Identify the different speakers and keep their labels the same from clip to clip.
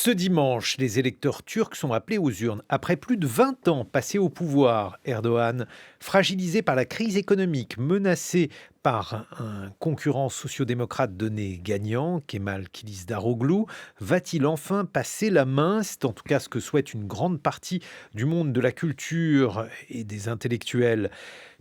Speaker 1: Ce dimanche, les électeurs turcs sont appelés aux urnes. Après plus de 20 ans passés au pouvoir, Erdogan, fragilisé par la crise économique, menacé par un concurrent sociodémocrate donné gagnant, Kemal Kılıçdaroğlu, va-t-il enfin passer la main? C'est en tout cas ce que souhaite une grande partie du monde de la culture et des intellectuels.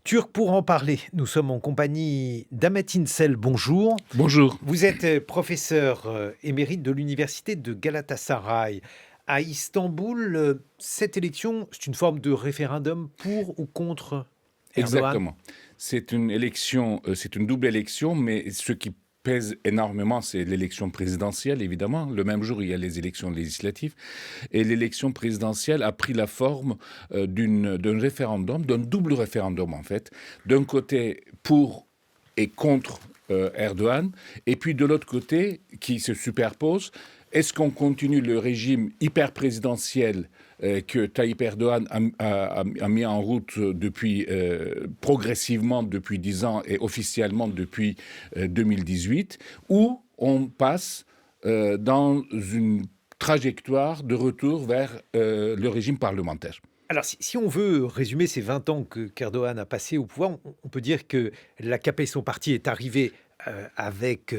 Speaker 1: Turc, pour en parler, nous sommes en compagnie d'Ahmet İnsel. Bonjour.
Speaker 2: Bonjour.
Speaker 1: Vous êtes professeur émérite de l'université de Galatasaray. À Istanbul, cette élection, c'est une forme de référendum pour ou contre Erdogan?
Speaker 2: Exactement. C'est une élection, c'est une double élection, mais ce qui pèse énormément, c'est l'élection présidentielle, évidemment. Le même jour, il y a les élections législatives. Et l'élection présidentielle a pris la forme d'un référendum, d'un double référendum, en fait. D'un côté, pour et contre Erdogan, et puis de l'autre côté, qui se superpose, est-ce qu'on continue le régime hyper présidentiel que Tayyip Erdogan a mis en route progressivement depuis 10 ans et officiellement depuis 2018, ou on passe dans une trajectoire de retour vers le régime parlementaire?
Speaker 1: Alors, si on veut résumer ces 20 ans qu'Erdogan a passé au pouvoir, on peut dire que l'AKP, son parti, est arrivé avec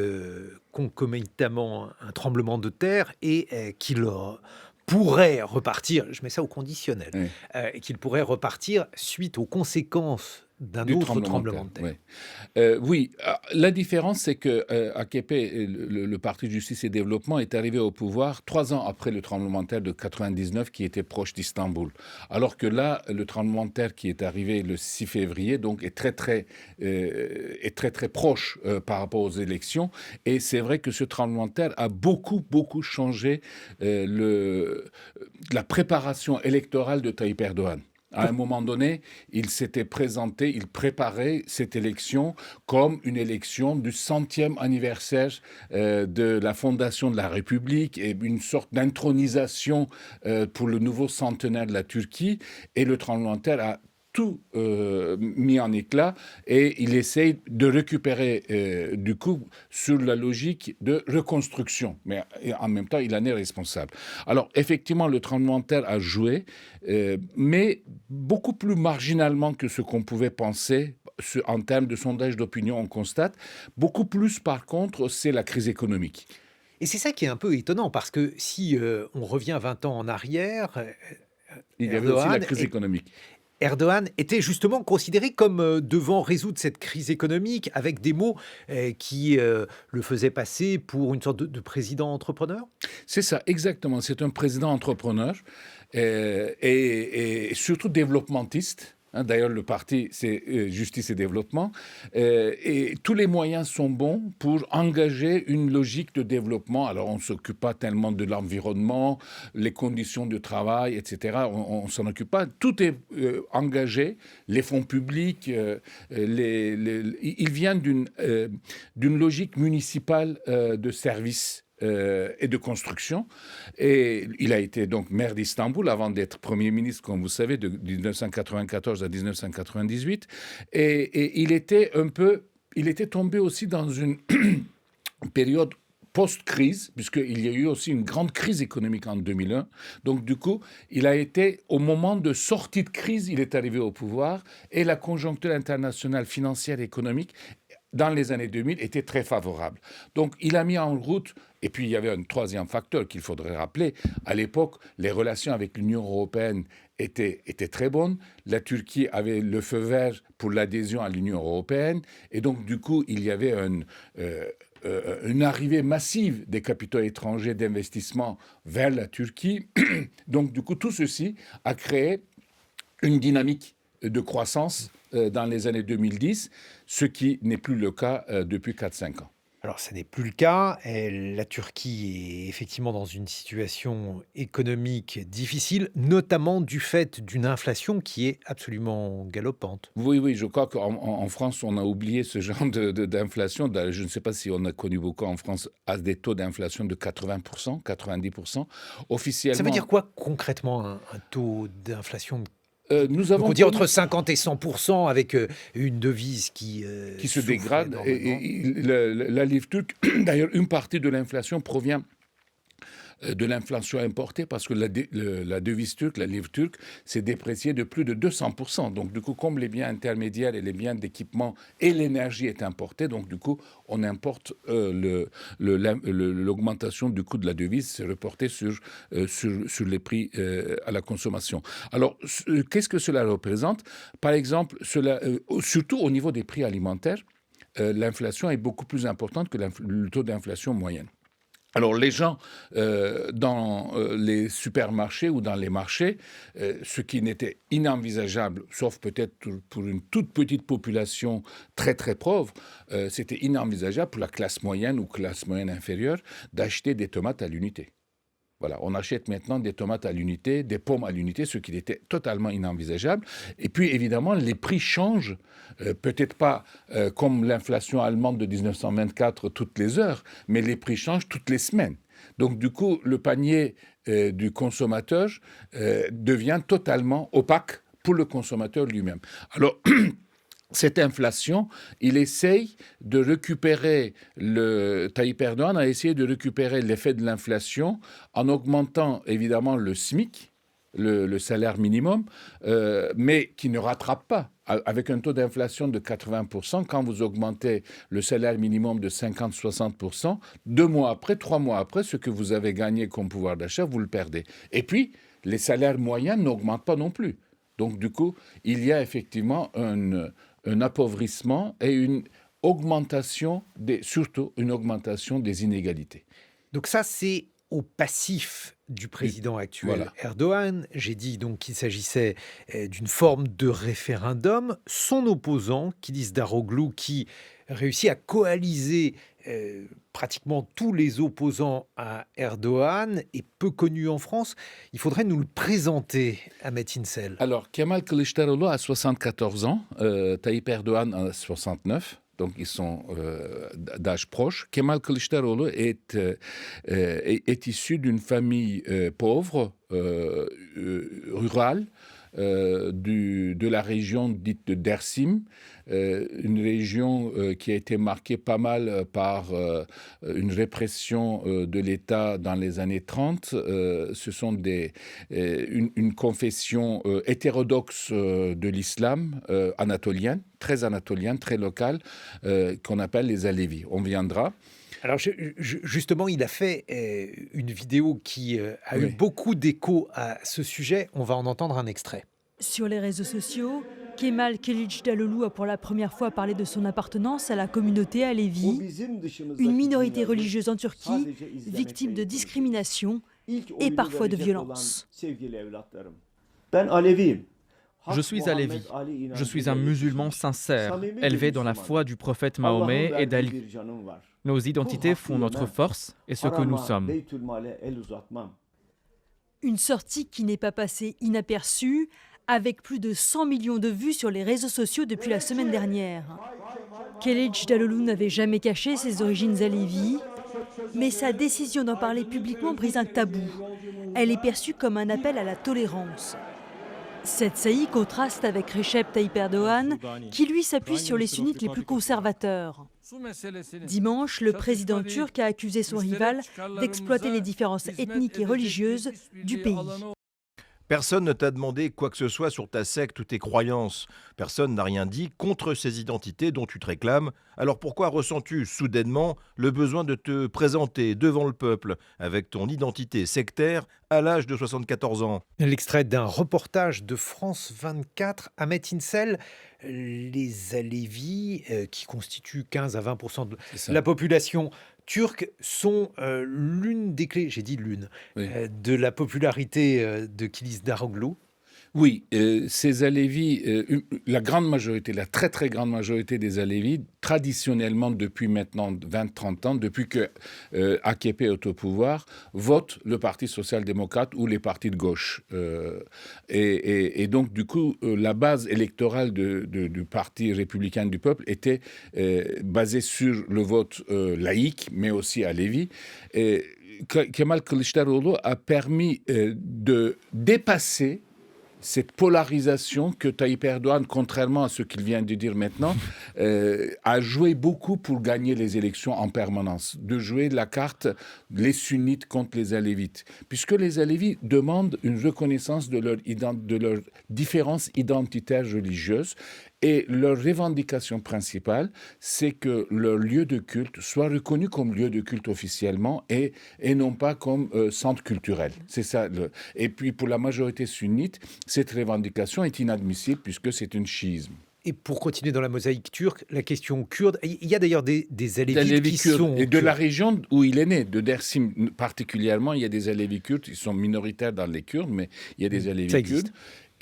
Speaker 1: concomitamment un tremblement de terre et qu'il pourrait repartir, je mets ça au conditionnel,
Speaker 2: Oui.
Speaker 1: et qu'il pourrait repartir suite aux conséquences d'un
Speaker 2: Du
Speaker 1: autre
Speaker 2: tremblement de
Speaker 1: tremblement
Speaker 2: terre,
Speaker 1: de terre.
Speaker 2: oui. Oui, la différence, c'est que AKP, le Parti de Justice et Développement, est arrivé au pouvoir 3 ans après le tremblement de terre de 99 qui était proche d'Istanbul. Alors que là, le tremblement de terre qui est arrivé le 6 février, donc est très proche par rapport aux élections. Et c'est vrai que ce tremblement de terre a beaucoup changé la préparation électorale de Tayyip Erdogan. À un moment donné, il s'était présenté, il préparait cette élection comme une élection du 100e anniversaire de la fondation de la République et une sorte d'intronisation pour le nouveau centenaire de la Turquie. Et le tremblement de terre a tout mis en éclat et il essaye de récupérer du coup sur la logique de reconstruction. Mais en même temps, il en est responsable. Alors effectivement, le tremblement de terre a joué, mais beaucoup plus marginalement que ce qu'on pouvait penser. En termes de sondage d'opinion, on constate. Beaucoup plus, par contre, c'est la crise économique.
Speaker 1: Et c'est ça qui est un peu étonnant, parce que si on revient 20 ans en arrière,
Speaker 2: Il y avait aussi la
Speaker 1: Erdogan
Speaker 2: crise
Speaker 1: est
Speaker 2: économique.
Speaker 1: Erdogan était justement considéré comme devant résoudre cette crise économique avec des mots qui le faisaient passer pour une sorte de président entrepreneur.
Speaker 2: C'est ça, exactement. C'est un président entrepreneur et surtout développementiste. D'ailleurs, le parti, c'est Justice et Développement. Et tous les moyens sont bons pour engager une logique de développement. Alors, on ne s'occupe pas tellement de l'environnement, les conditions de travail, etc. On ne s'en occupe pas. Tout est engagé. Les fonds publics, il vient d'une logique municipale de service et de construction. Et il a été donc maire d'Istanbul avant d'être Premier ministre, comme vous savez, de 1994 à 1998. Et il était tombé aussi dans une période post-crise, puisqu'il y a eu aussi une grande crise économique en 2001. Donc, du coup, il a été, au moment de sortie de crise, il est arrivé au pouvoir, et la conjoncture internationale financière et économique dans les années 2000 était très favorable. Donc, il a mis en route, et puis il y avait un troisième facteur qu'il faudrait rappeler. À l'époque, les relations avec l'Union européenne étaient très bonnes. La Turquie avait le feu vert pour l'adhésion à l'Union européenne, et donc, du coup, il y avait une arrivée massive des capitaux étrangers d'investissement vers la Turquie. Donc, du coup, tout ceci a créé une dynamique de croissance dans les années 2010, ce qui n'est plus le cas depuis 4-5 ans.
Speaker 1: Alors, ce n'est plus le cas. La Turquie est effectivement dans une situation économique difficile, notamment du fait d'une inflation qui est absolument galopante.
Speaker 2: Oui, je crois qu'en France, on a oublié ce genre d'inflation. Je ne sais pas si on a connu beaucoup en France à des taux d'inflation de 80%, 90%.
Speaker 1: Ça veut dire
Speaker 2: Officiellement,
Speaker 1: quoi concrètement un taux d'inflation?
Speaker 2: nous
Speaker 1: Donc
Speaker 2: avons
Speaker 1: on dit entre
Speaker 2: connu
Speaker 1: 50 et 100% avec une devise qui
Speaker 2: qui se
Speaker 1: souffre
Speaker 2: dégrade.
Speaker 1: énormément.
Speaker 2: La livre turque, d'ailleurs, une partie de l'inflation provient de l'inflation importée parce que la devise turque, la livre turque, s'est dépréciée de plus de 200%. Donc, du coup, comme les biens intermédiaires et les biens d'équipement et l'énergie est importés, donc, du coup, on importe l'augmentation du coût de la devise, c'est reporté sur les prix à la consommation. Alors, qu'est-ce que cela représente? Par exemple, surtout au niveau des prix alimentaires, l'inflation est beaucoup plus importante que le taux d'inflation moyenne. Alors les gens dans les supermarchés ou dans les marchés, ce qui n'était inenvisageable, sauf peut-être pour une toute petite population très très pauvre, c'était inenvisageable pour la classe moyenne ou classe moyenne inférieure d'acheter des tomates à l'unité. Voilà, on achète maintenant des tomates à l'unité, des pommes à l'unité, ce qui était totalement inenvisageable. Et puis, évidemment, les prix changent, peut-être pas comme l'inflation allemande de 1924 toutes les heures, mais les prix changent toutes les semaines. Donc, du coup, le panier du consommateur devient totalement opaque pour le consommateur lui-même. Alors, cette inflation, il essaye de récupérer, Tayyip Erdogan a essayé de récupérer l'effet de l'inflation en augmentant évidemment le SMIC, le salaire minimum, mais qui ne rattrape pas. Avec un taux d'inflation de 80%, quand vous augmentez le salaire minimum de 50-60%, 2 mois après, 3 mois après, ce que vous avez gagné comme pouvoir d'achat, vous le perdez. Et puis, les salaires moyens n'augmentent pas non plus. Donc, du coup, il y a effectivement un appauvrissement et une augmentation, surtout une augmentation des inégalités.
Speaker 1: Donc ça, c'est au passif du président actuel
Speaker 2: Voilà.
Speaker 1: Erdogan. J'ai dit donc qu'il s'agissait d'une forme de référendum. Son opposant, Kilis Daroglu, qui réussit à coaliser pratiquement tous les opposants à Erdogan, est peu connu en France. Il faudrait nous le présenter, Ahmet İnsel.
Speaker 2: Alors, Kemal Kılıçdaroğlu a 74 ans, Tayyip Erdogan a 69. Donc, ils sont d'âge proche. Kemal Kılıçdaroğlu est issu d'une famille pauvre, rurale, de la région dite de Dersim, une région qui a été marquée pas mal par une répression de l'État dans les années 30. Ce sont une confession hétérodoxe de l'islam anatolienne, très locale, qu'on appelle les Alevis. On viendra.
Speaker 1: Alors justement, il a fait une vidéo qui a eu beaucoup d'écho à ce sujet. On va en entendre un extrait.
Speaker 3: Sur les réseaux sociaux, Kemal Kılıçdaroğlu a pour la première fois parlé de son appartenance à la communauté Alevi, une minorité religieuse en Turquie, victime de discrimination et parfois de violence.
Speaker 4: Je suis Alevi. Je suis un musulman sincère, élevé dans la foi du prophète Mahomet et d'Ali. Nos identités font notre force et ce que nous sommes.
Speaker 3: Une sortie qui n'est pas passée inaperçue, avec plus de 100 millions de vues sur les réseaux sociaux depuis la semaine dernière. Kılıçdaroğlu n'avait jamais caché ses origines alevis, mais sa décision d'en parler publiquement brise un tabou. Elle est perçue comme un appel à la tolérance. Cette saillie contraste avec Recep Tayyip Erdogan, qui lui s'appuie sur les sunnites les plus conservateurs. Dimanche, le président turc a accusé son rival d'exploiter les différences ethniques et religieuses du pays.
Speaker 5: Personne ne t'a demandé quoi que ce soit sur ta secte ou tes croyances. Personne n'a rien dit contre ces identités dont tu te réclames. Alors pourquoi ressens-tu soudainement le besoin de te présenter devant le peuple avec ton identité sectaire à l'âge de 74 ans?
Speaker 1: L'extrait d'un reportage de France 24. Ahmet İnsel, les Alevis, qui constituent 15 à 20% de la population turque, sont l'une des clés, j'ai dit l'une, de la popularité de Kilis Daroglu.
Speaker 2: Oui, ces Alevis, la grande majorité, la très très grande majorité des Alevis, traditionnellement depuis maintenant 20-30 ans, depuis que AKP est au pouvoir, votent le Parti social-démocrate ou les partis de gauche. Et donc du coup, la base électorale du Parti républicain du peuple était basée sur le vote laïque, mais aussi Alevi. Kemal Kılıçdaroğlu a permis de dépasser cette polarisation que Tayyip Erdogan, contrairement à ce qu'il vient de dire maintenant, a joué beaucoup pour gagner les élections en permanence, de jouer la carte les sunnites contre les alévites, puisque les alévites demandent une reconnaissance de leur différence identitaire religieuse. Et leur revendication principale, c'est que leur lieu de culte soit reconnu comme lieu de culte officiellement et non pas comme centre culturel. C'est ça. Et puis pour la majorité sunnite, cette revendication est inadmissible puisque c'est un chiisme.
Speaker 1: Et pour continuer dans la mosaïque turque, la question kurde, il y a d'ailleurs des alévites qui
Speaker 2: kurdes.
Speaker 1: sont...
Speaker 2: Et de la région où il est né, de Dersim particulièrement, il y a des alévites kurdes. Ils sont minoritaires dans les Kurdes, mais il y a des alévites kurdes.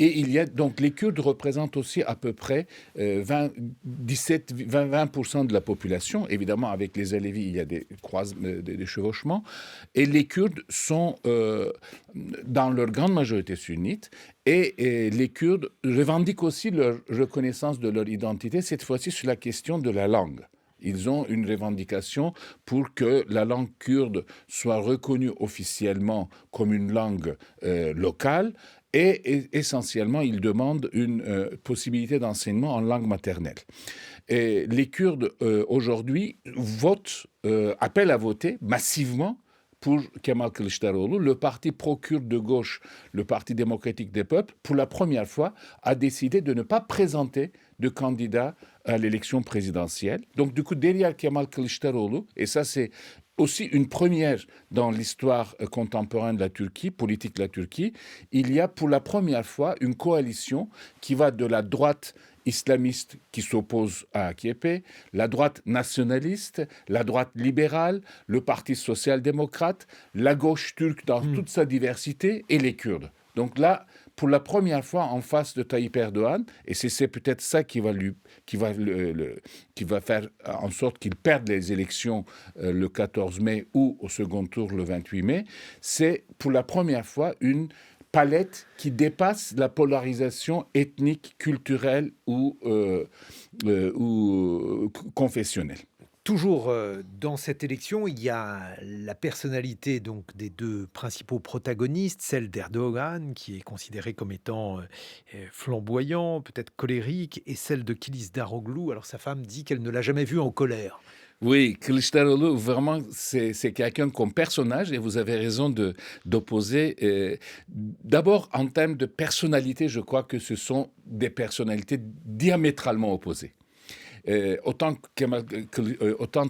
Speaker 2: Et il y a donc les Kurdes représentent aussi à peu près 20% de la population. Évidemment, avec les Alévis, il y a des chevauchements. Et les Kurdes sont dans leur grande majorité sunnite. Et les Kurdes revendiquent aussi leur reconnaissance de leur identité, cette fois-ci sur la question de la langue. Ils ont une revendication pour que la langue kurde soit reconnue officiellement comme une langue locale. Et essentiellement, ils demandent une possibilité d'enseignement en langue maternelle. Et les Kurdes, aujourd'hui, appellent à voter massivement pour Kemal Kılıçdaroğlu. Le parti pro-kurde de gauche, le Parti démocratique des peuples, pour la première fois, a décidé de ne pas présenter de candidat à l'élection présidentielle. Donc, du coup, derrière Kemal Kılıçdaroğlu, et ça, c'est aussi une première dans l'histoire contemporaine de la Turquie, politique de la Turquie, il y a pour la première fois une coalition qui va de la droite islamiste qui s'oppose à AKP, la droite nationaliste, la droite libérale, le Parti social-démocrate, la gauche turque dans toute sa diversité et les Kurdes. Donc là, pour la première fois en face de Tayyip Erdogan, et c'est peut-être ça qui va faire en sorte qu'il perde les élections le 14 mai ou au second tour le 28 mai, c'est pour la première fois une palette qui dépasse la polarisation ethnique, culturelle ou confessionnelle.
Speaker 1: Toujours dans cette élection, il y a la personnalité donc des deux principaux protagonistes, celle d'Erdogan, qui est considéré comme étant flamboyant, peut-être colérique, et celle de Kılıçdaroğlu. Alors sa femme dit qu'elle ne l'a jamais vu en colère.
Speaker 2: Oui, Kılıçdaroğlu, vraiment, c'est quelqu'un comme personnage, et vous avez raison d'opposer. D'abord, en termes de personnalité, je crois que ce sont des personnalités diamétralement opposées. Autant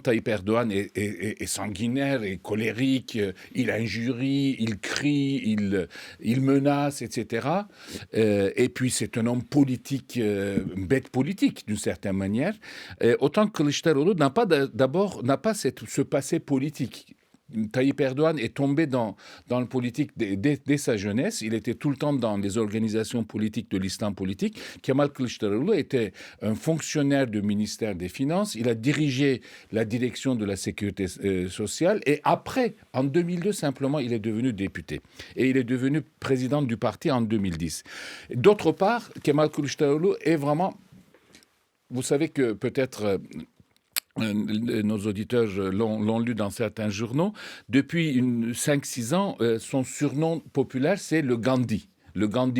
Speaker 2: Tayyip Erdogan est sanguinaire et colérique, il injurie, il crie, il menace, etc. Et puis c'est un homme politique, une bête politique d'une certaine manière. Autant que Kılıçdaroğlu n'a pas ce passé politique. Tayyip Erdogan est tombé dans le politique dès sa jeunesse. Il était tout le temps dans les organisations politiques de l'islam politique. Kemal Kılıçdaroğlu était un fonctionnaire du ministère des Finances. Il a dirigé la direction de la sécurité sociale. Et après, en 2002, simplement, il est devenu député. Et il est devenu président du parti en 2010. D'autre part, Kemal Kılıçdaroğlu est vraiment... Vous savez que peut-être... nos auditeurs l'ont lu dans certains journaux. Depuis 5-6 ans, son surnom populaire, c'est le Gandhi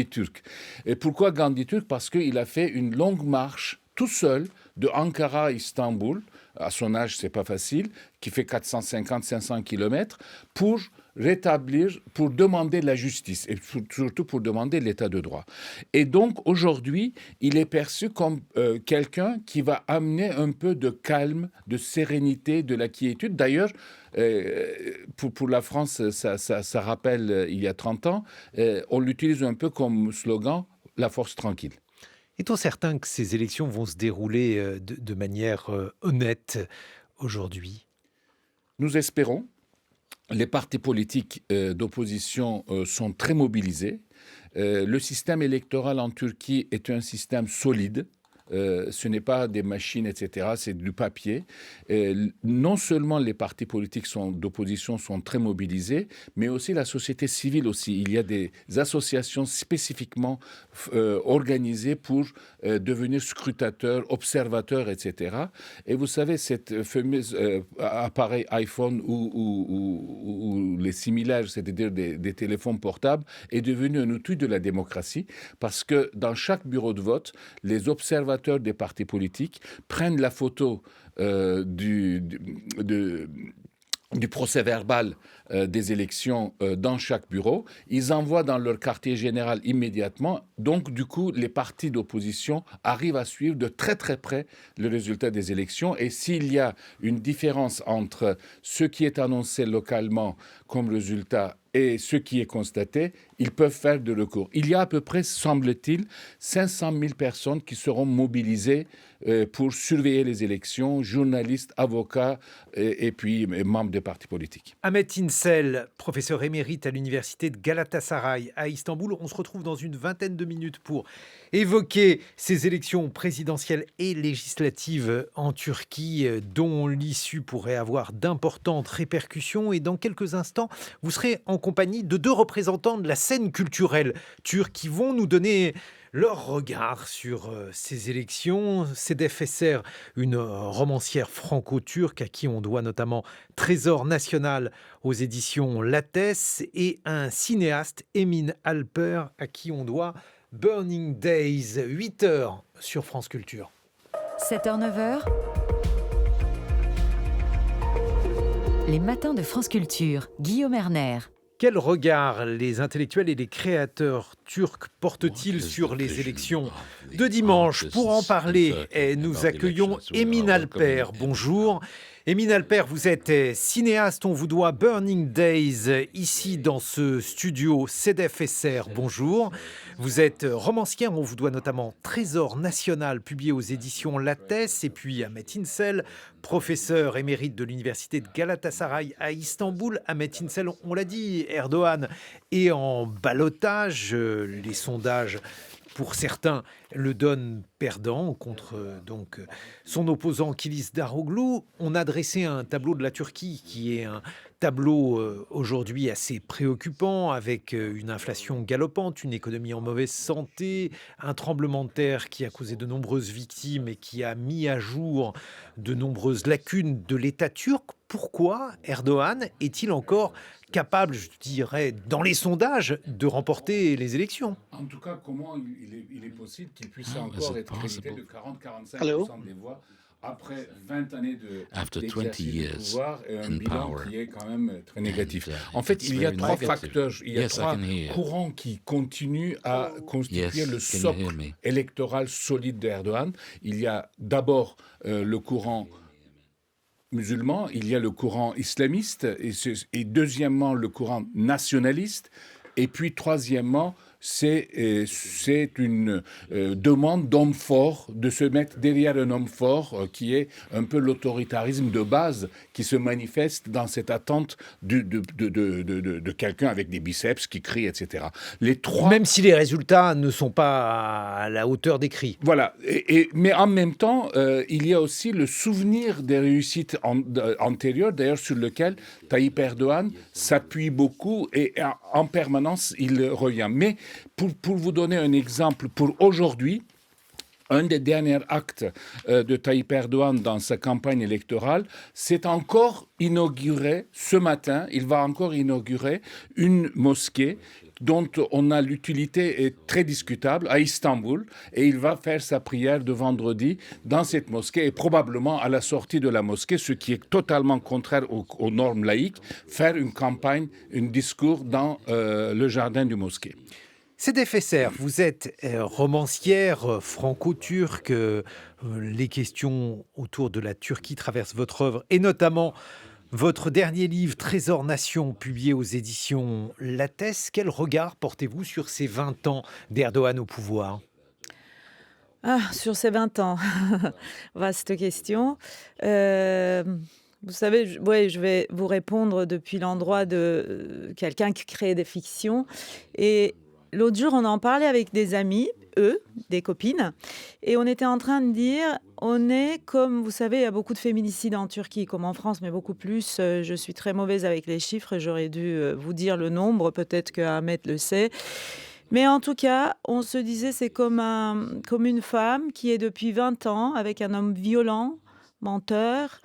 Speaker 2: turc. Et pourquoi Gandhi turc ? Parce qu'il a fait une longue marche tout seul de Ankara à Istanbul. À son âge, c'est pas facile, qui fait 450-500 kilomètres, pour demander la justice et surtout pour demander l'état de droit. Et donc, aujourd'hui, il est perçu comme quelqu'un qui va amener un peu de calme, de sérénité, de la quiétude. D'ailleurs, pour la France, ça rappelle il y a 30 ans, on l'utilise un peu comme slogan « La force tranquille ».
Speaker 1: Est-on certain que ces élections vont se dérouler de manière honnête aujourd'hui ?
Speaker 2: Nous espérons. Les partis politiques d'opposition sont très mobilisés. Le système électoral en Turquie est un système solide. ce n'est pas des machines, etc., c'est du papier. Non seulement les partis politiques d'opposition sont très mobilisés, mais aussi la société civile aussi. Il y a des associations spécifiquement organisées pour devenir scrutateurs, observateurs, etc. Et vous savez, cette fameuse appareil iPhone ou les similaires, c'est-à-dire des téléphones portables, est devenu un outil de la démocratie parce que dans chaque bureau de vote, les observateurs des partis politiques prennent la photo du procès verbal des élections dans chaque bureau. Ils envoient dans leur quartier général immédiatement. Donc, du coup, les partis d'opposition arrivent à suivre de très, très près le résultat des élections. Et s'il y a une différence entre ce qui est annoncé localement comme résultat et ce qui est constaté, ils peuvent faire de recours. Il y a à peu près, semble-t-il, 500 000 personnes qui seront mobilisées pour surveiller les élections, journalistes, avocats et puis membres des partis politiques.
Speaker 1: Ahmet İnsel, professeur émérite à l'université de Galatasaray à Istanbul. On se retrouve dans une vingtaine de minutes pour évoquer ces élections présidentielles et législatives en Turquie, dont l'issue pourrait avoir d'importantes répercussions. Et dans quelques instants, vous serez en compagnie de 2 représentants de la scène culturelle turque qui vont nous donner leur regard sur ces élections. Sedef Eser, une romancière franco-turque à qui on doit notamment Trésor national aux éditions Lattès, et un cinéaste, Emin Alper, à qui on doit Burning Days, 8h sur France Culture.
Speaker 6: 7h, 9h, les matins de France Culture, Guillaume Erner.
Speaker 1: Quel regard les intellectuels et les créateurs turcs portent-ils sur les élections de dimanche? Pour en parler, nous accueillons Emin Alper. Bonjour. Emin Alper, vous êtes cinéaste, on vous doit Burning Days ici dans ce studio Sedef Eser. Bonjour. Vous êtes romancière, on vous doit notamment Trésor national publié aux éditions Lattès, et puis Ahmet İnsel, professeur émérite de l'université de Galatasaray à Istanbul. Ahmet İnsel, on l'a dit, Erdogan est en ballottage, les sondages pour certains le donnent perdant contre son opposant Kilis Daroglu. On a dressé un tableau de la Turquie qui est un tableau aujourd'hui assez préoccupant, avec une inflation galopante, une économie en mauvaise santé, un tremblement de terre qui a causé de nombreuses victimes et qui a mis à jour de nombreuses lacunes de l'État turc. Pourquoi Erdogan est-il encore capable, je dirais, dans les sondages, de remporter les élections?
Speaker 2: En tout cas, comment il est possible qu'il puisse encore être crédité de 40-45% des voix après 20 années d'exercice de pouvoir et un bilan qui est quand même très négatif. En fait, il y a 3 facteurs, il y a 3 courants qui continuent à constituer le socle électoral solide d'Erdogan. Il y a d'abord le courant musulman, il y a le courant islamiste, et deuxièmement le courant nationaliste, et puis troisièmement, c'est une demande d'hommes forts, de se mettre derrière un homme fort, qui est un peu l'autoritarisme de base qui se manifeste dans cette attente de quelqu'un avec des biceps qui crie, etc. Les 3...
Speaker 1: Même si les résultats ne sont pas à la hauteur des cris.
Speaker 2: Voilà, mais en même temps, il y a aussi le souvenir des réussites antérieures, d'ailleurs sur lequel Tayyip Erdogan s'appuie beaucoup, et en permanence il revient. Mais pour vous donner un exemple, pour aujourd'hui, un des derniers actes de Tayyip Erdogan dans sa campagne électorale, c'est encore inauguré ce matin, il va encore inaugurer une mosquée dont on a l'utilité est très discutable à Istanbul, et il va faire sa prière de vendredi dans cette mosquée, et probablement à la sortie de la mosquée, ce qui est totalement contraire aux normes laïques, faire une campagne, un discours dans le jardin du mosquée.
Speaker 1: Sedef Eser, vous êtes romancière franco-turque. Les questions autour de la Turquie traversent votre œuvre, et notamment votre dernier livre, Trésor Nation, publié aux éditions Lattès. Quel regard portez-vous sur ces 20 ans d'Erdogan au pouvoir ?
Speaker 7: Sur ces 20 ans, vaste question. Vous savez, je vais vous répondre depuis l'endroit de quelqu'un qui crée des fictions. Et l'autre jour, on en parlait avec des amis, eux, des copines. Et on était en train de dire, on est comme, vous savez, il y a beaucoup de féminicides en Turquie, comme en France, mais beaucoup plus. Je suis très mauvaise avec les chiffres et j'aurais dû vous dire le nombre, peut-être que Ahmed le sait. Mais en tout cas, on se disait, c'est comme une femme qui est depuis 20 ans avec un homme violent, menteur,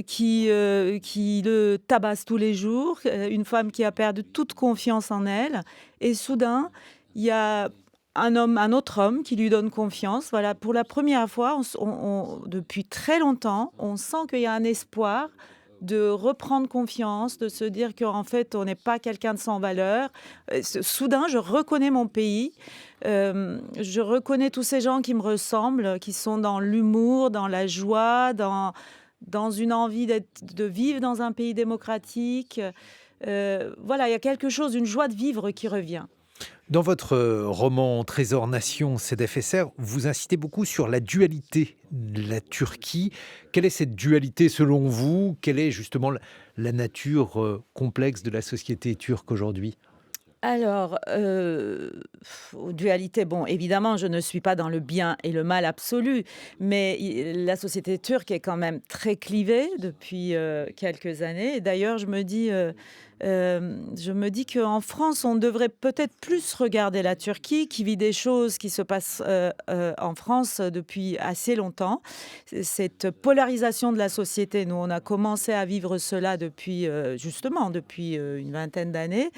Speaker 7: qui le tabasse tous les jours, une femme qui a perdu toute confiance en elle. Et soudain, il y a un autre homme qui lui donne confiance. Voilà, pour la première fois, depuis très longtemps, on sent qu'il y a un espoir de reprendre confiance, de se dire qu'en fait, on n'est pas quelqu'un de sans valeur. Soudain, je reconnais mon pays. Je reconnais tous ces gens qui me ressemblent, qui sont dans l'humour, dans la joie, dans une envie de vivre dans un pays démocratique. Voilà, il y a quelque chose, une joie de vivre qui revient.
Speaker 1: Dans votre roman Trésor Nation, CDFSR, vous insistez beaucoup sur la dualité de la Turquie. Quelle est cette dualité selon vous? Quelle est justement la nature complexe de la société turque aujourd'hui?
Speaker 7: Alors, dualité, bon, évidemment, je ne suis pas dans le bien et le mal absolu, mais la société turque est quand même très clivée depuis quelques années. Et d'ailleurs, je me dis qu'en France, on devrait peut-être plus regarder la Turquie, qui vit des choses qui se passent en France depuis assez longtemps. Cette polarisation de la société, nous, on a commencé à vivre cela depuis une vingtaine d'années.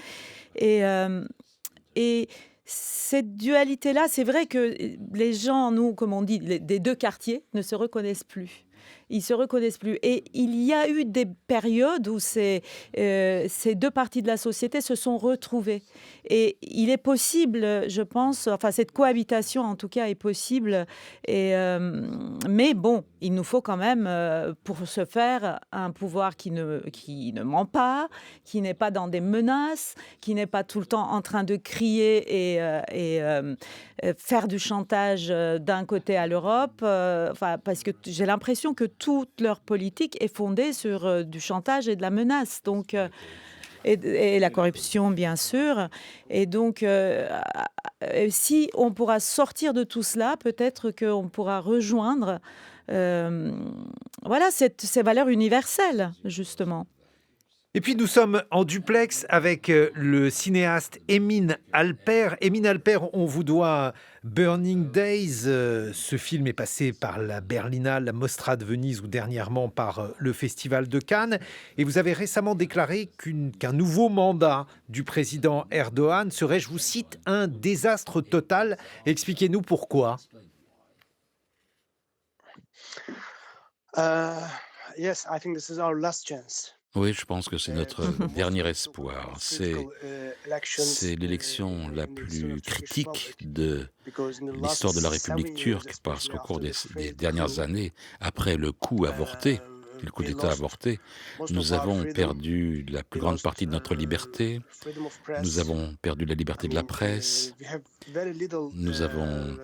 Speaker 7: Et cette dualité-là, c'est vrai que les gens, nous, comme on dit, des deux quartiers, ne se reconnaissent plus. Ils se reconnaissent plus. Et il y a eu des périodes où ces deux parties de la société se sont retrouvées. Et il est possible, je pense, enfin cette cohabitation en tout cas est possible. Mais bon, il nous faut quand même, pour ce faire, un pouvoir qui ne ment pas, qui n'est pas dans des menaces, qui n'est pas tout le temps en train de crier et faire du chantage d'un côté à l'Europe. Parce que j'ai l'impression que toute leur politique est fondée sur du chantage et de la menace. Donc, et la corruption, bien sûr. Et donc, si on pourra sortir de tout cela, peut-être qu'on pourra rejoindre ces valeurs universelles, justement.
Speaker 1: Et puis nous sommes en duplex avec le cinéaste Emin Alper. Emin Alper, on vous doit Burning Days. Ce film est passé par la Berlinale, la Mostra de Venise ou dernièrement par le Festival de Cannes. Et vous avez récemment déclaré qu'un nouveau mandat du président Erdogan serait, je vous cite, un désastre total. Expliquez-nous pourquoi.
Speaker 8: Yes, I think this is our last chance.
Speaker 9: Oui, je pense que c'est notre dernier espoir. C'est l'élection la plus critique de l'histoire de la République turque parce qu'au cours des dernières années, après le coup avorté, le coup d'État avorté, nous avons perdu la plus grande partie de notre liberté, nous avons perdu la liberté de la presse, nous avons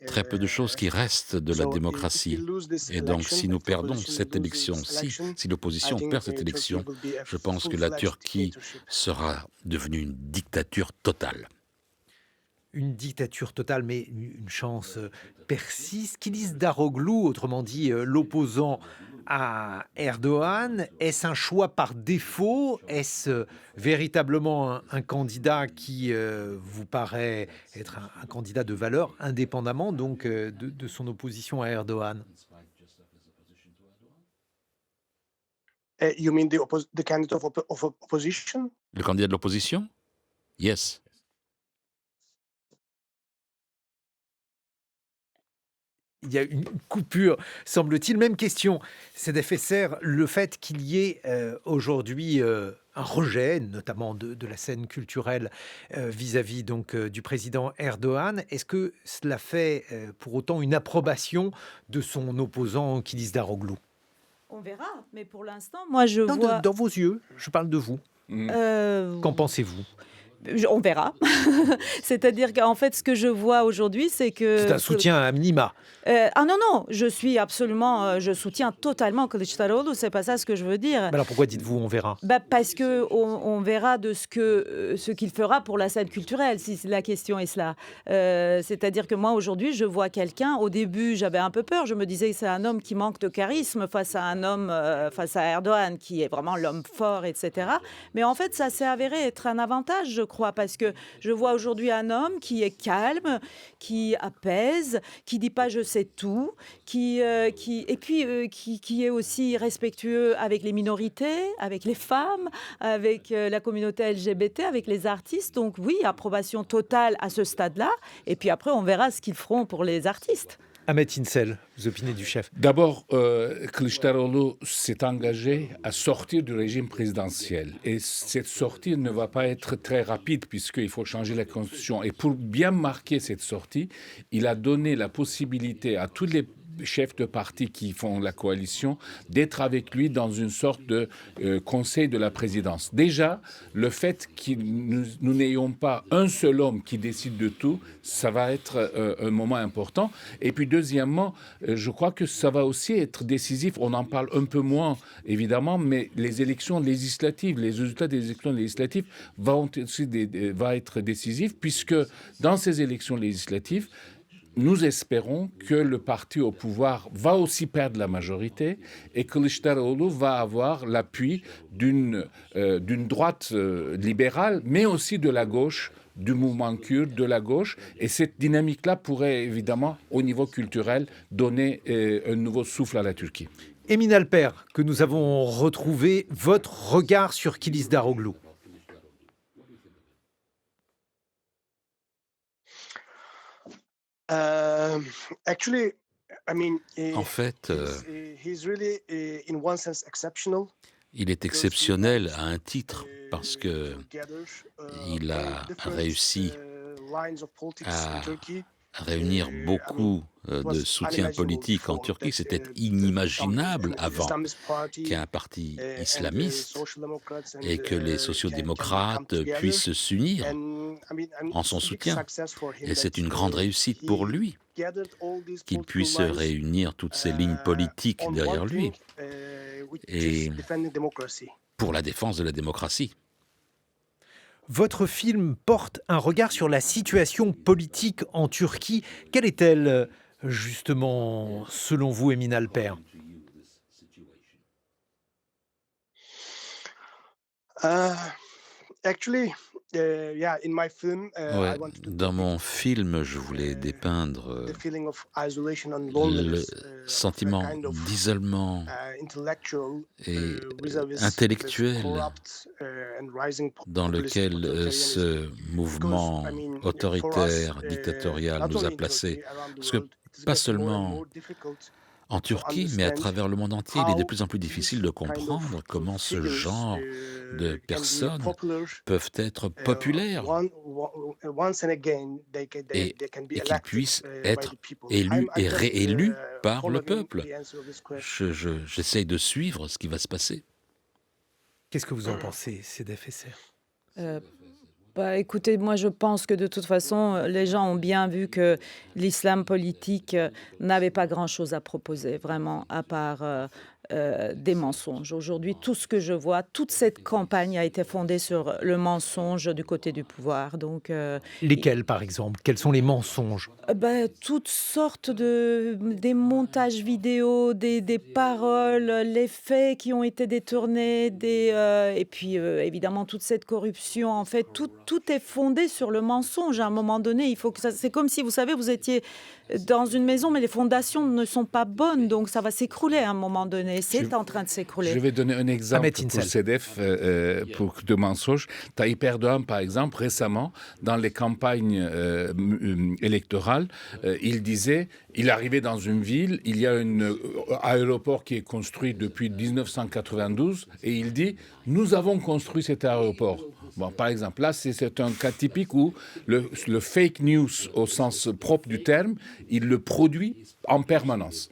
Speaker 9: très peu de choses qui restent de la démocratie. Et donc, si nous perdons cette élection-ci, si l'opposition perd cette élection, je pense que la Turquie sera devenue une dictature totale.
Speaker 1: Une dictature totale, mais une chance persiste. Kilis Daroglu, autrement dit l'opposant à Erdogan, est-ce un choix par défaut? Est-ce véritablement un candidat qui vous paraît être un candidat de valeur, indépendamment donc de son opposition à Erdogan?
Speaker 8: You mean the candidate of opposition?
Speaker 9: Le candidat de l'opposition? Yes.
Speaker 1: Il y a une coupure, semble-t-il. Même question, CDFSR, le fait qu'il y ait aujourd'hui un rejet, notamment de la scène culturelle vis-à-vis donc du président Erdogan, est-ce que cela fait pour autant une approbation de son opposant Kilis Daroglu?
Speaker 7: On verra, mais pour l'instant, moi je vois...
Speaker 1: Dans vos yeux, je parle de vous. Qu'en pensez-vous?
Speaker 7: On verra. C'est-à-dire qu'en fait, ce que je vois aujourd'hui, c'est que...
Speaker 1: C'est un soutien à minima.
Speaker 7: Non, je suis absolument... je soutiens totalement Kılıçdaroğlu, c'est pas ça ce que je veux dire.
Speaker 1: Mais alors pourquoi dites-vous on verra?
Speaker 7: Parce qu'on verra de ce qu'il fera pour la scène culturelle, si la question est cela. C'est-à-dire que moi, aujourd'hui, je vois quelqu'un... Au début, j'avais un peu peur. Je me disais que c'est un homme qui manque de charisme face à un homme, face à Erdogan, qui est vraiment l'homme fort, etc. Mais en fait, ça s'est avéré être un avantage, je crois, parce que je vois aujourd'hui un homme qui est calme, qui apaise, qui dit pas je sais tout, qui est aussi respectueux avec les minorités, avec les femmes, avec la communauté LGBT, avec les artistes. Donc oui, approbation totale à ce stade-là. Et puis après, on verra ce qu'ils feront pour les artistes.
Speaker 1: Ahmet İnsel, vous opinez du chef.
Speaker 2: D'abord, Kılıçdaroğlu s'est engagé à sortir du régime présidentiel. Et cette sortie ne va pas être très rapide puisqu'il faut changer la constitution. Et pour bien marquer cette sortie, il a donné la possibilité à tous les chefs de parti qui font la coalition d'être avec lui dans une sorte de conseil de la présidence. Déjà, le fait que nous n'ayons pas un seul homme qui décide de tout, ça va être un moment important. Et puis deuxièmement, je crois que ça va aussi être décisif. On en parle un peu moins, évidemment, mais les élections législatives, les résultats des élections législatives vont être décisifs puisque dans ces élections législatives, nous espérons que le parti au pouvoir va aussi perdre la majorité et que Kılıçdaroğlu va avoir l'appui d'une droite libérale, mais aussi de la gauche, du mouvement kurde, de la gauche. Et cette dynamique-là pourrait évidemment, au niveau culturel, donner un nouveau souffle à la Turquie.
Speaker 1: Emin Alper, que nous avons retrouvé, votre regard sur Kılıçdaroğlu.
Speaker 9: En fait, il est exceptionnel à un titre parce que il a réussi à réunir beaucoup de soutien politique en Turquie. C'était inimaginable avant qu'un parti islamiste et que les sociodémocrates puissent s'unir en son soutien. Et c'est une grande réussite pour lui qu'il puisse réunir toutes ces lignes politiques derrière lui et pour la défense de la démocratie.
Speaker 1: Votre film porte un regard sur la situation politique en Turquie. Quelle est-elle, justement, selon vous, Emin Alper?
Speaker 9: Dans mon film, je voulais dépeindre le sentiment d'isolement et intellectuel dans lequel ce mouvement autoritaire, dictatorial nous a placés. Parce que pas seulement en Turquie, mais à travers le monde entier, il est de plus en plus difficile de comprendre comment ce genre de personnes peuvent être populaires et qu'ils puissent être élus et réélus par le peuple. J'essaye de suivre ce qui va se passer.
Speaker 1: Qu'est-ce que vous en pensez, Sedef Esser?
Speaker 7: Écoutez, moi je pense que de toute façon, les gens ont bien vu que l'islam politique n'avait pas grand-chose à proposer, vraiment, à part des mensonges. Aujourd'hui, tout ce que je vois, toute cette campagne a été fondée sur le mensonge du côté du pouvoir. Donc,
Speaker 1: lesquels, par exemple? Quels sont les mensonges?
Speaker 7: Toutes sortes des montages vidéo, des paroles, les faits qui ont été détournés, et puis évidemment toute cette corruption. En fait, tout est fondé sur le mensonge. À un moment donné, il faut que c'est comme si, vous savez, vous étiez dans une maison, mais les fondations ne sont pas bonnes, donc ça va s'écrouler à un moment donné. C'est en train de s'écrouler.
Speaker 2: Je vais donner un exemple pour Sedef, pour de mensonges. Tayyip Erdogan, par exemple, récemment, dans les campagnes électorales, il disait, il arrivait dans une ville, il y a un aéroport qui est construit depuis 1992, et il dit, nous avons construit cet aéroport. Bon, par exemple, là, c'est un cas typique où le fake news, au sens propre du terme, il le produit en permanence.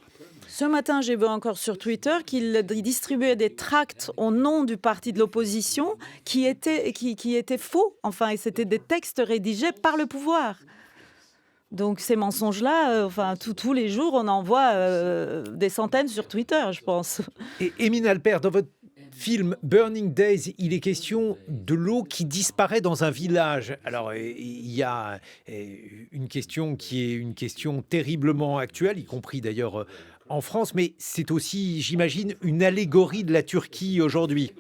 Speaker 7: Ce matin, j'ai vu encore sur Twitter qu'il distribuait des tracts au nom du parti de l'opposition qui étaient faux. Enfin, et c'était des textes rédigés par le pouvoir. Donc ces mensonges-là, tous les jours, on en voit des centaines sur Twitter, je pense.
Speaker 1: Et Emin Alpert, dans votre film Burning Days, il est question de l'eau qui disparaît dans un village. Alors, il y a une question qui est une question terriblement actuelle, y compris d'ailleurs en France, mais c'est aussi, j'imagine, une allégorie de la Turquie aujourd'hui.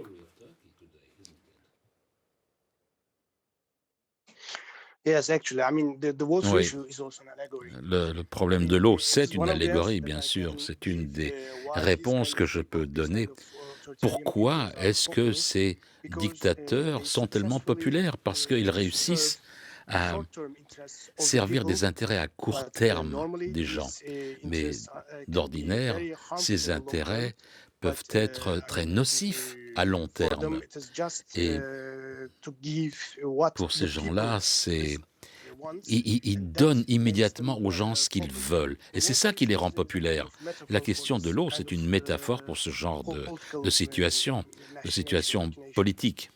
Speaker 8: Yes, actually, I mean, the water
Speaker 9: Oui.
Speaker 8: issue is also an allegory.
Speaker 9: Le problème de l'eau, c'est une allégorie, bien sûr. C'est une des réponses que je peux donner. Pourquoi est-ce que ces dictateurs sont tellement populaires? Parce qu'ils réussissent à servir des intérêts à court terme des gens. Mais d'ordinaire, ces intérêts peuvent être très nocifs à long terme. Et pour ces gens-là, ils donnent immédiatement aux gens ce qu'ils veulent. Et c'est ça qui les rend populaires. La question de l'eau, c'est une métaphore pour ce genre de situation politique.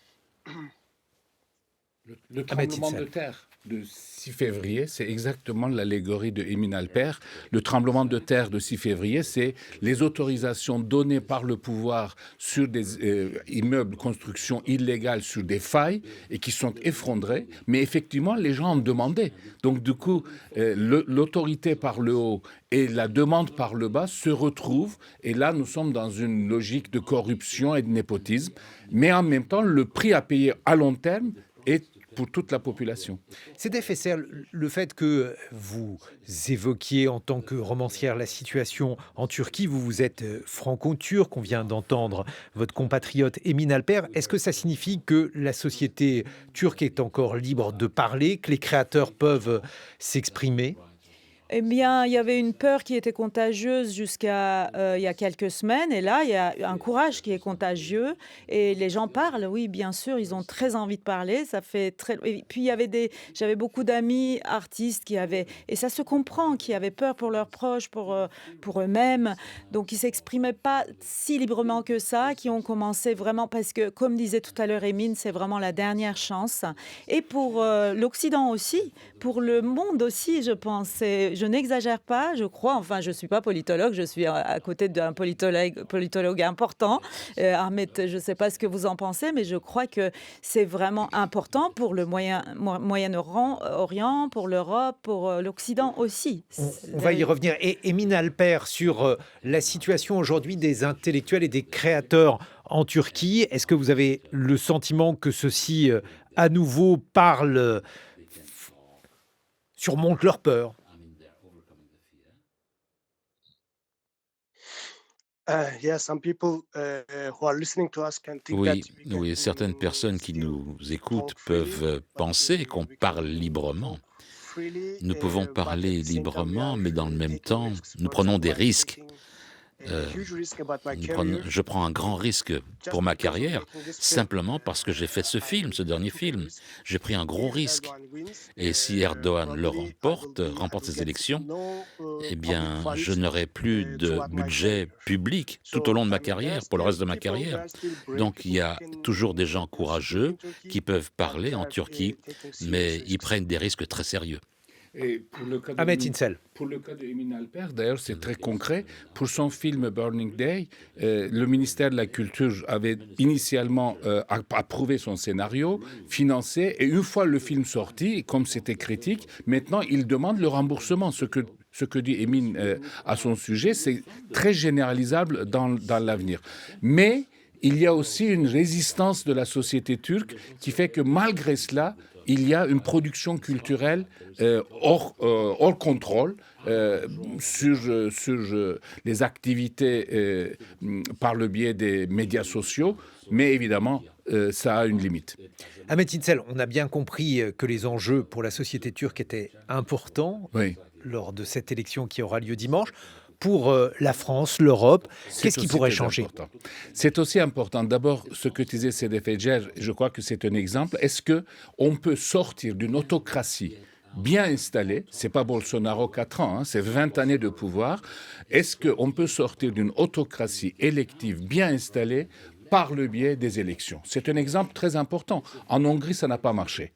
Speaker 2: Le tremblement de terre de 6 février, c'est exactement l'allégorie de Emin Alpert. Le tremblement de terre de 6 février, c'est les autorisations données par le pouvoir sur des immeubles, constructions illégales sur des failles et qui sont effondrées. Mais effectivement, les gens en demandaient. Donc du coup, l'autorité par le haut et la demande par le bas se retrouvent. Et là, nous sommes dans une logique de corruption et de népotisme. Mais en même temps, le prix à payer à long terme est pour toute la population.
Speaker 1: C'était Fesser, le fait que vous évoquiez en tant que romancière la situation en Turquie, vous êtes franco-turc, on vient d'entendre votre compatriote Emin Alpert. Est-ce que ça signifie que la société turque est encore libre de parler, que les créateurs peuvent s'exprimer ?
Speaker 7: Eh bien, il y avait une peur qui était contagieuse jusqu'à il y a quelques semaines. Et là, il y a un courage qui est contagieux. Et les gens parlent, oui, bien sûr, ils ont très envie de parler. Ça fait très... Et puis, j'avais beaucoup d'amis artistes qui avaient... Et ça se comprend, qui avaient peur pour leurs proches, pour eux-mêmes. Donc, ils ne s'exprimaient pas si librement que ça, qui ont commencé vraiment... Parce que, comme disait tout à l'heure Emin, c'est vraiment la dernière chance. Et pour l'Occident aussi, pour le monde aussi, je pense. Je n'exagère pas, je crois, enfin je ne suis pas politologue, je suis à côté d'un politologue important. Ahmed, je ne sais pas ce que vous en pensez, mais je crois que c'est vraiment important pour le Moyen-Orient, pour l'Europe, pour l'Occident aussi.
Speaker 1: On va y revenir. Et Emin Alpert, sur la situation aujourd'hui des intellectuels et des créateurs en Turquie, est-ce que vous avez le sentiment que ceux-ci, à nouveau, parlent, surmontent leur peur ?
Speaker 9: Oui, certaines personnes qui nous écoutent peuvent penser qu'on parle librement. Nous pouvons parler librement, mais dans le même temps, nous prenons des risques. Je prends un grand risque pour ma carrière, simplement parce que j'ai fait ce dernier film. J'ai pris un gros risque. Et si Erdogan le remporte ces élections, eh bien, je n'aurai plus de budget public tout au long de ma carrière, pour le reste de ma carrière. Donc, il y a toujours des gens courageux qui peuvent parler en Turquie, mais ils prennent des risques très sérieux.
Speaker 2: Et pour le cas
Speaker 1: Ahmed Insel.
Speaker 2: Pour le cas de Emin Alpert, d'ailleurs, c'est très concret. Pour son film Burning Day, le ministère de la Culture avait initialement approuvé son scénario, financé, et une fois le film sorti, comme c'était critique, maintenant il demande le remboursement. Ce que dit Emin à son sujet, c'est très généralisable dans l'avenir. Mais il y a aussi une résistance de la société turque qui fait que malgré cela, il y a une production culturelle hors contrôle sur les activités par le biais des médias sociaux, mais évidemment, ça a une limite.
Speaker 1: Ahmed Insel, on a bien compris que les enjeux pour la société turque étaient importants lors de cette élection qui aura lieu dimanche. Pour la France, l'Europe, qu'est-ce qui pourrait changer ?
Speaker 2: C'est aussi important. D'abord, ce que disait Sedef Ecger, je crois que c'est un exemple. Est-ce qu'on peut sortir d'une autocratie bien installé, c'est pas Bolsonaro 4 ans, c'est 20 années de pouvoir, est-ce qu'on peut sortir d'une autocratie élective bien installée par le biais des élections? C'est un exemple très important. En Hongrie, ça n'a pas marché.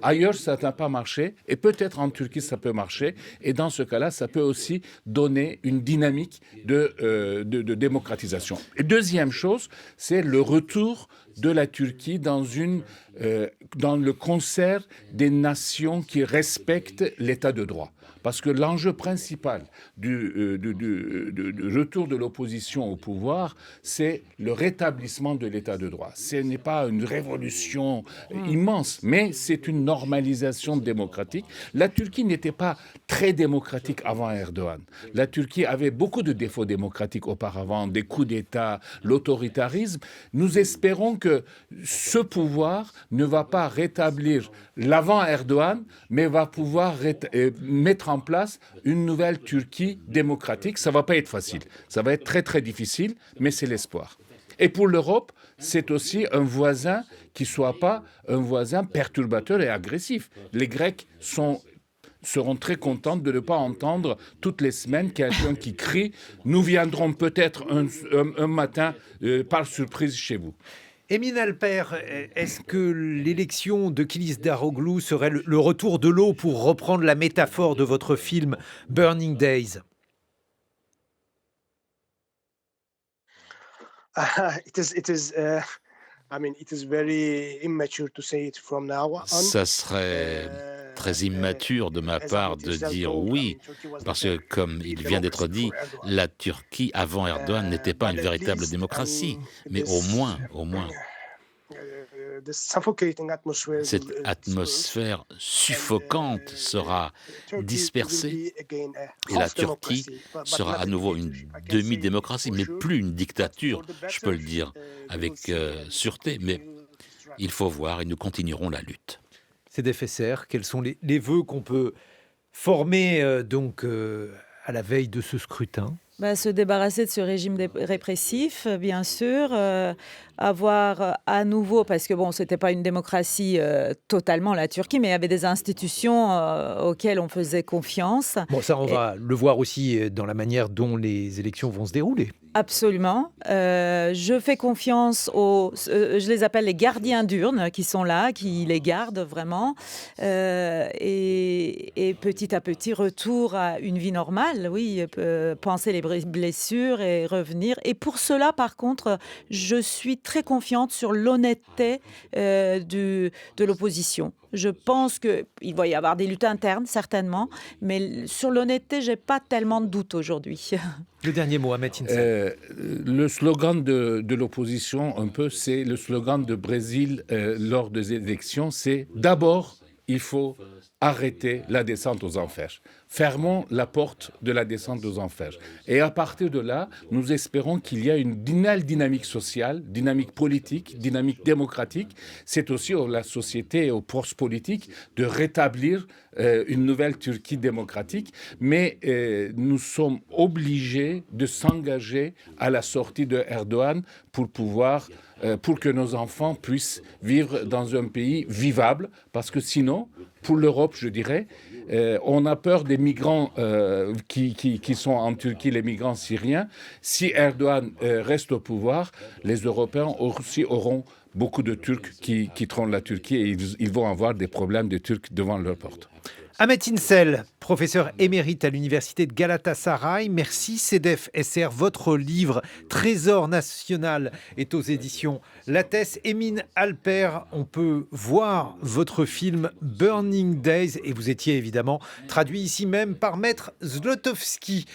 Speaker 2: Ailleurs, ça n'a pas marché. Et peut-être en Turquie, ça peut marcher. Et dans ce cas-là, ça peut aussi donner une dynamique de démocratisation. Et deuxième chose, c'est le retour de la Turquie dans le concert des nations qui respectent l'état de droit. Parce que l'enjeu principal du retour de l'opposition au pouvoir, c'est le rétablissement de l'état de droit. Ce n'est pas une révolution immense, mais c'est une normalisation démocratique. La Turquie n'était pas très démocratique avant Erdogan. La Turquie avait beaucoup de défauts démocratiques auparavant, des coups d'État, l'autoritarisme. Nous espérons que ce pouvoir ne va pas rétablir l'avant Erdogan, mais va pouvoir mettre en place une nouvelle Turquie démocratique. Ça ne va pas être facile. Ça va être très, très difficile, mais c'est l'espoir. Et pour l'Europe, c'est aussi un voisin qui ne soit pas un voisin perturbateur et agressif. Les Grecs seront très contents de ne pas entendre toutes les semaines quelqu'un qui crie « Nous viendrons peut-être un matin par surprise chez vous ».
Speaker 1: Emin Alper, est-ce que l'élection de Kılıçdaroğlu serait le retour de l'eau, pour reprendre la métaphore de votre film Burning Days?
Speaker 9: Ça serait très immature de ma part de dire oui, parce que, comme il vient d'être dit, la Turquie, avant Erdogan, n'était pas une véritable démocratie. Mais au moins, cette atmosphère suffocante sera dispersée et la Turquie sera à nouveau une demi-démocratie, mais plus une dictature, je peux le dire avec sûreté, mais il faut voir et nous continuerons la lutte.
Speaker 1: Cédef Esser, quels sont les vœux qu'on peut former à la veille de ce scrutin?
Speaker 7: Se débarrasser de ce régime répressif, bien sûr, avoir à nouveau, parce que c'était pas une démocratie totalement la Turquie, mais il y avait des institutions auxquelles on faisait confiance.
Speaker 1: Ça, on va le voir aussi dans la manière dont les élections vont se dérouler.
Speaker 7: Absolument. Je fais confiance je les appelle les gardiens d'urnes qui sont là, qui les gardent vraiment. Et petit à petit, retour à une vie normale, oui, penser les blessures et revenir. Et pour cela, par contre, je suis très confiante sur l'honnêteté de l'opposition. Je pense qu'il va y avoir des luttes internes, certainement, mais sur l'honnêteté, je n'ai pas tellement de doutes aujourd'hui.
Speaker 1: Le dernier mot, Ahmet Insel.
Speaker 2: Le slogan de l'opposition, un peu, c'est le slogan de Brésil lors des élections, c'est « D'abord, il faut arrêter la descente aux enfers. Fermons la porte de la descente aux enfers. » Et à partir de là, nous espérons qu'il y a une dynamique sociale, dynamique politique, dynamique démocratique. C'est aussi à la société et aux forces politiques de rétablir une nouvelle Turquie démocratique. Mais nous sommes obligés de s'engager à la sortie de Erdogan pour que nos enfants puissent vivre dans un pays vivable. Parce que sinon, pour l'Europe, je dirais, on a peur des migrants qui sont en Turquie, les migrants syriens. Si Erdogan reste au pouvoir, les Européens aussi auront beaucoup de Turcs qui quitteront la Turquie et ils vont avoir des problèmes de Turcs devant leur porte.
Speaker 1: Ahmet Insel, professeur émérite à l'université de Galatasaray. Merci Cédef Esser. Votre livre Trésor national est aux éditions Lattès. Emin Alper, on peut voir votre film Burning Days et vous étiez évidemment traduit ici même par Maître Zlotowski.